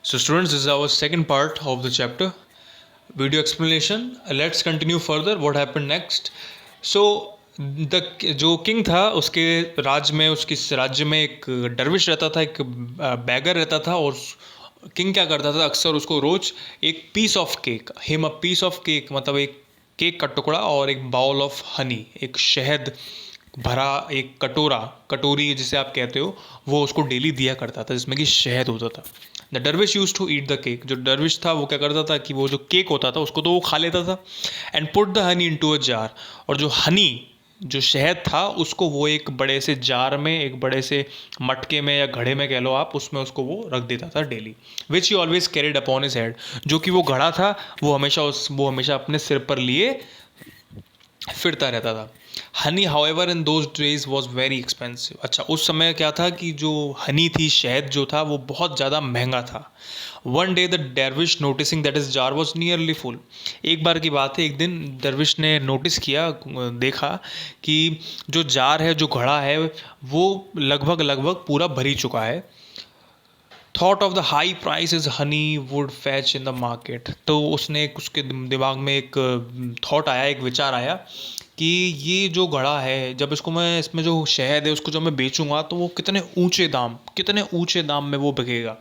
So students, this is our second part of the chapter, video explanation. Let's continue further. What happened next? So the जो king था उसके उसकी राज्य में एक डरविश रहता था, एक बैगर रहता था, और किंग क्या करता था, अक्सर उसको रोज एक piece of cake, him a piece of cake, मतलब एक केक का टुकड़ा और एक बाउल ऑफ हनी, एक शहद भरा एक कटोरी जिसे आप कहते हो, वो उसको डेली दिया करता था, जिसमें कि शहद होता था। The dervish used to eat the cake. जो डरविश था वो क्या करता था कि वो जो केक होता था उसको तो वो खा लेता था, and put the honey into a jar. और जो हनी, जो शहद था, उसको वो एक बड़े से जार में, एक बड़े से मटके में या घड़े में कह लो आप, उसमें उसको वो रख देता था डेली, विच ही always carried upon his head. जो कि वो घड़ा था वो हमेशा अपने सिर पर लिए फिरता रहता था। Honey however in those days was very expensive. अच्छा, उस समय क्या था कि जो हनी थी, शहद जो था, वो बहुत ज़्यादा महंगा था। One day the dervish noticing that is jar was nearly full. एक बार की बात है, एक दिन दरविश ने नोटिस किया, देखा कि जो जार है, जो घड़ा है, वो लगभग लगभग पूरा भरी चुका है। Thought of the high price is Honey would fetch in the market. तो उसके दिमाग में एक थॉट आया, एक विचार आया कि ये जो घड़ा है, जब इसमें जो शहद है उसको जब मैं बेचूंगा तो वो कितने ऊंचे दाम में वो बिकेगा।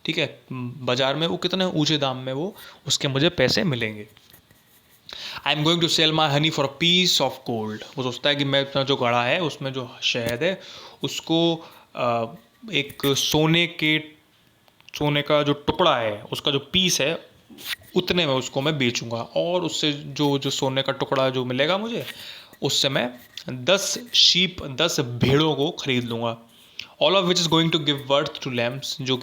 ठीक है, बाजार में वो कितने ऊंचे दाम में वो उसके मुझे पैसे मिलेंगे। I am going to sell my honey for a piece of gold. वो सोचता है कि मैं अपना जो घड़ा है उसमें जो शहद है उसको एक सोने का जो टुकड़ा है, उसका जो पीस है, उतने में उसको मैं बेचूंगा, और उससे जो जो सोने का टुकड़ा जो मिलेगा मुझे, उससे मैं 10 भेड़ों को खरीद लूँगा। All of which is going to give birth to lambs. जो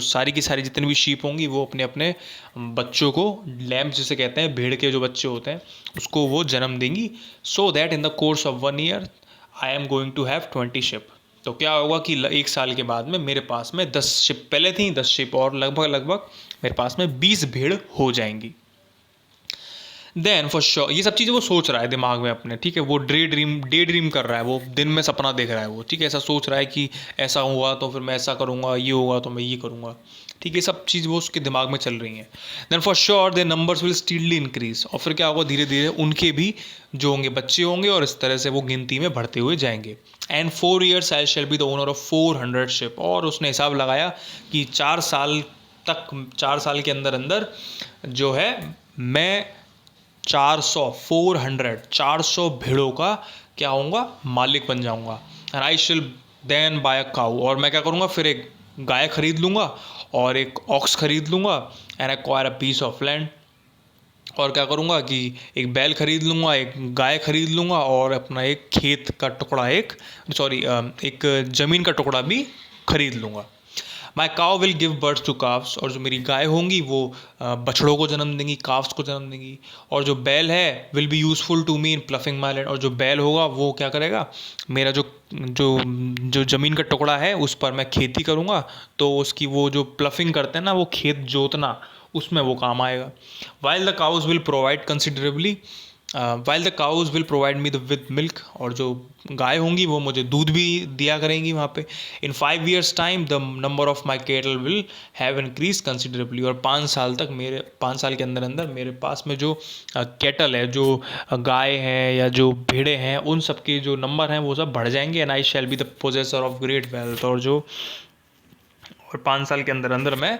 सारी की सारी जितनी भी शीप होंगी वो अपने अपने बच्चों को, लैम्स जिसे कहते हैं, भेड़ के जो बच्चे होते हैं, उसको वो जन्म देंगी। So that in the course of 1 year I am going to have 20 sheep. तो क्या होगा कि एक साल के बाद में मेरे पास में 10 शिप पहले थी, 10 शिप और लगभग लगभग मेरे पास में 20 भेड़ हो जाएंगी। देन फॉर श्योर, ये सब चीज़ें वो सोच रहा है दिमाग में अपने, ठीक है, वो डे ड्रीम कर रहा है, वो दिन में सपना देख रहा है वो, ठीक है, ऐसा सोच रहा है कि ऐसा हुआ तो फिर मैं ऐसा करूँगा, ये होगा तो मैं ये करूँगा, ठीक है, सब चीज़ वो उसके दिमाग में चल रही हैं। Then for sure the numbers will steadily increase. और फिर क्या होगा, धीरे धीरे उनके भी जो होंगे बच्चे होंगे, और इस तरह से वो गिनती में बढ़ते हुए जाएंगे। And 4 years I shall be the owner of 400 ship. और उसने हिसाब लगाया कि 4 साल के अंदर अंदर जो है, मैं 400 भेड़ों का क्या होऊंगा, मालिक बन जाऊंगा। एंड आई शिल देन बाय अ काऊ। और मैं क्या करूंगा, फिर एक गाय खरीद लूंगा और एक ऑक्स खरीद लूंगा। And acquire a piece of land. और क्या करूंगा कि एक बैल खरीद लूंगा, एक गाय खरीद लूंगा, और अपना एक खेत का टुकड़ा, एक ज़मीन का टुकड़ा भी खरीद लूंगा। My cow will give birth to calves. और जो मेरी गाय होंगी वो बछड़ों को जन्म देंगी, काव्स को जन्म देंगी। और जो बैल है will be useful to me in ploughing my land. और जो बैल होगा वो क्या करेगा, मेरा जो जो जो ज़मीन का टुकड़ा है उस पर मैं खेती करूँगा, तो उसकी वो जो प्लफिंग करते हैं ना, वो खेत जोतना, उसमें वो काम आएगा। While the cows will provide me the with milk. और जो गाय होंगी वो मुझे दूध भी दिया करेंगी वहाँ पे। इन 5 years time the number of my kettle will have increase considerably. और 5 साल के अंदर अंदर मेरे पास में जो केटल है, जो गाय हैं या जो भेड़े हैं, उन सब के जो नंबर हैं वो सब बढ़ जाएंगे। And I shall be the possessor of great wealth. और 5 साल के अंदर अंदर मैं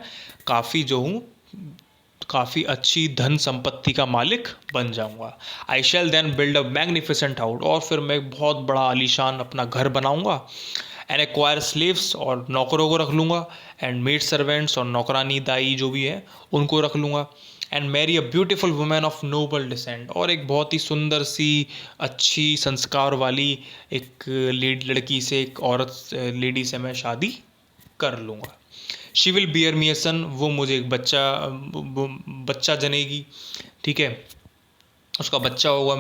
काफ़ी अच्छी धन संपत्ति का मालिक बन जाऊंगा। I shall then build a magnificent house. और फिर मैं एक बहुत बड़ा आलीशान अपना घर बनाऊंगा। एंड एक्वायर स्लेव्स, और नौकरों को रख लूँगा। एंड मेड सर्वेंट्स, और नौकरानी दाई जो भी है उनको रख लूँगा। And marry a beautiful women of noble descent. और एक बहुत ही सुंदर सी, अच्छी संस्कार वाली एक लड़की से, एक लेडी से मैं शादी कर लूँगा। शी विल बियर मी ए सन। वो मुझे एक बच्चा जनेगी, ठीक है, उसका बच्चा होगा,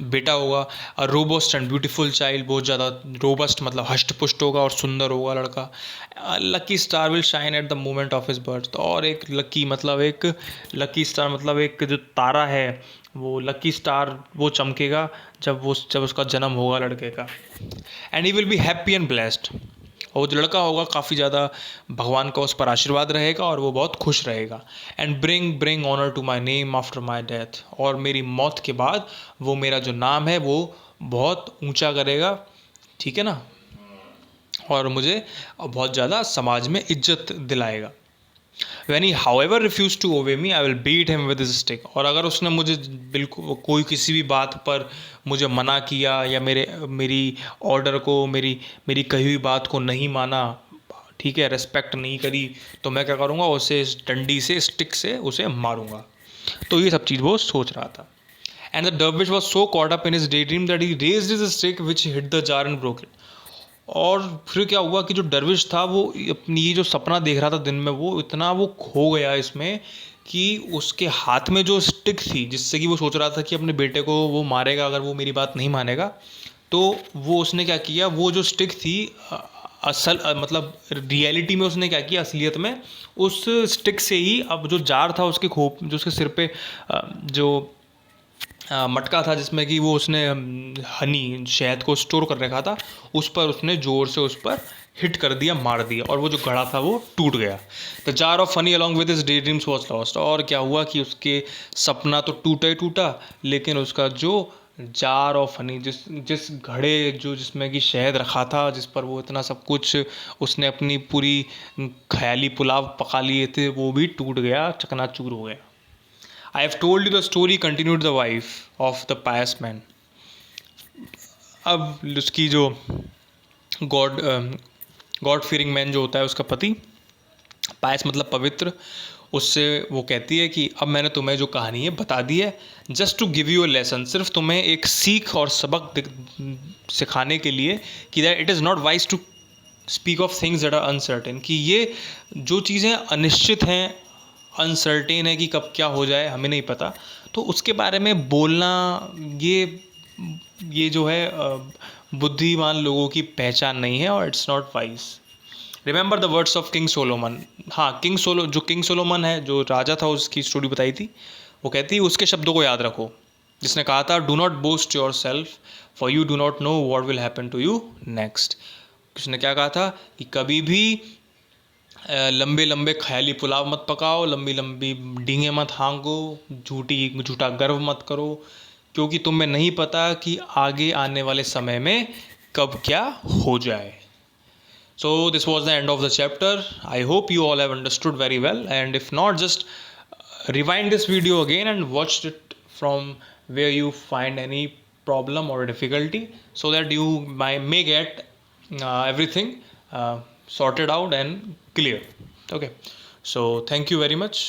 बेटा होगा। A robust and beautiful child. बहुत ज़्यादा रोबस्ट मतलब हष्ट पुष्ट होगा और सुंदर होगा लड़का। Lucky star will shine at the moment of his birth. और एक लकी स्टार मतलब एक जो तारा है, वो लकी स्टार वो चमकेगा जब उसका जन्म होगा लड़के का। And he will be happy and blessed. और वो जो लड़का होगा काफ़ी ज़्यादा भगवान का उस पर आशीर्वाद रहेगा और वो बहुत खुश रहेगा। And bring honour to my name after my death, और मेरी मौत के बाद वो मेरा जो नाम है वो बहुत ऊंचा करेगा, ठीक है ना, और मुझे बहुत ज़्यादा समाज में इज्जत दिलाएगा। When he however refused to obey me, I will beat him with his stick। और अगर उसने मुझे बिल्कुल कोई किसी भी बात पर मुझे मना किया या मेरी ऑर्डर को, मेरी कही हुई बात को नहीं माना, ठीक है, रेस्पेक्ट नहीं करी, तो मैं क्या करूँगा, उसे इस डंडी से, स्टिक से उसे मारूंगा। तो ये सब चीज़ वो सोच रहा था। And the dervish was so caught up in his daydream that he raised his stick which hit the jar and broke it। और फिर क्या हुआ कि जो दरविश था वो अपनी ये जो सपना देख रहा था दिन में, वो इतना वो खो गया इसमें कि उसके हाथ में जो स्टिक थी, जिससे कि वो सोच रहा था कि अपने बेटे को वो मारेगा अगर वो मेरी बात नहीं मानेगा, तो वो उसने क्या किया, वो जो स्टिक थी मतलब रियलिटी में उसने क्या किया, असलियत में उस स्टिक से ही अब जो जार था उसके खोप, जो उसके सिर पे जो मटका था जिसमें कि वो उसने हनी, शहद को स्टोर कर रखा था, उस पर उसने ज़ोर से उस पर हिट कर दिया, मार दिया, और वो जो घड़ा था वो टूट गया। The jar of honey along with his day dreams was lost. और क्या हुआ कि उसके सपना तो टूटा ही टूटा, लेकिन उसका जो जार ऑफ हनी, जिस घड़े जो जिसमें कि शहद रखा था, जिस पर वो इतना सब कुछ उसने अपनी पूरी ख्याली पुलाव पका लिए थे, वो भी टूट गया, चकनाचूर हो गया। I have told you the story, continued the wife of the pious man। अब उसकी जो गॉड फीयरिंग मैन जो होता है, उसका पति, पायस मतलब पवित्र, उससे वो कहती है कि अब मैंने तुम्हें जो कहानी है बता दी है, just to give you a lesson, सिर्फ तुम्हें एक सीख और सबक सिखाने के लिए, कि that it is not wise to speak of things that are uncertain, कि ये जो चीज़ें अनिश्चित हैं, अनसर्टेन है कि कब क्या हो जाए हमें नहीं पता, तो उसके बारे में बोलना ये जो है बुद्धिमान लोगों की पहचान नहीं है, और it's not wise. Remember the words of king Solomon. हाँ, किंग सोलोमन है, जो राजा था, उसकी स्टोरी बताई थी, वो कहती है उसके शब्दों को याद रखो, जिसने कहा था do not boast yourself for you do not know what will happen to you next. उसने क्या कहा था कि कभी भी लंबे लंबे ख्याली पुलाव मत पकाओ, लंबी लंबी डींगे मत हाँको, झूठा गर्व मत करो, क्योंकि तुम्हें नहीं पता कि आगे आने वाले समय में कब क्या हो जाए। So this was the end of the chapter. I hope you all have understood very well, and if not, just rewind this video again and watch it from where you find any problem or difficulty, so that you may get everything sorted out and clear. Okay, so thank you very much.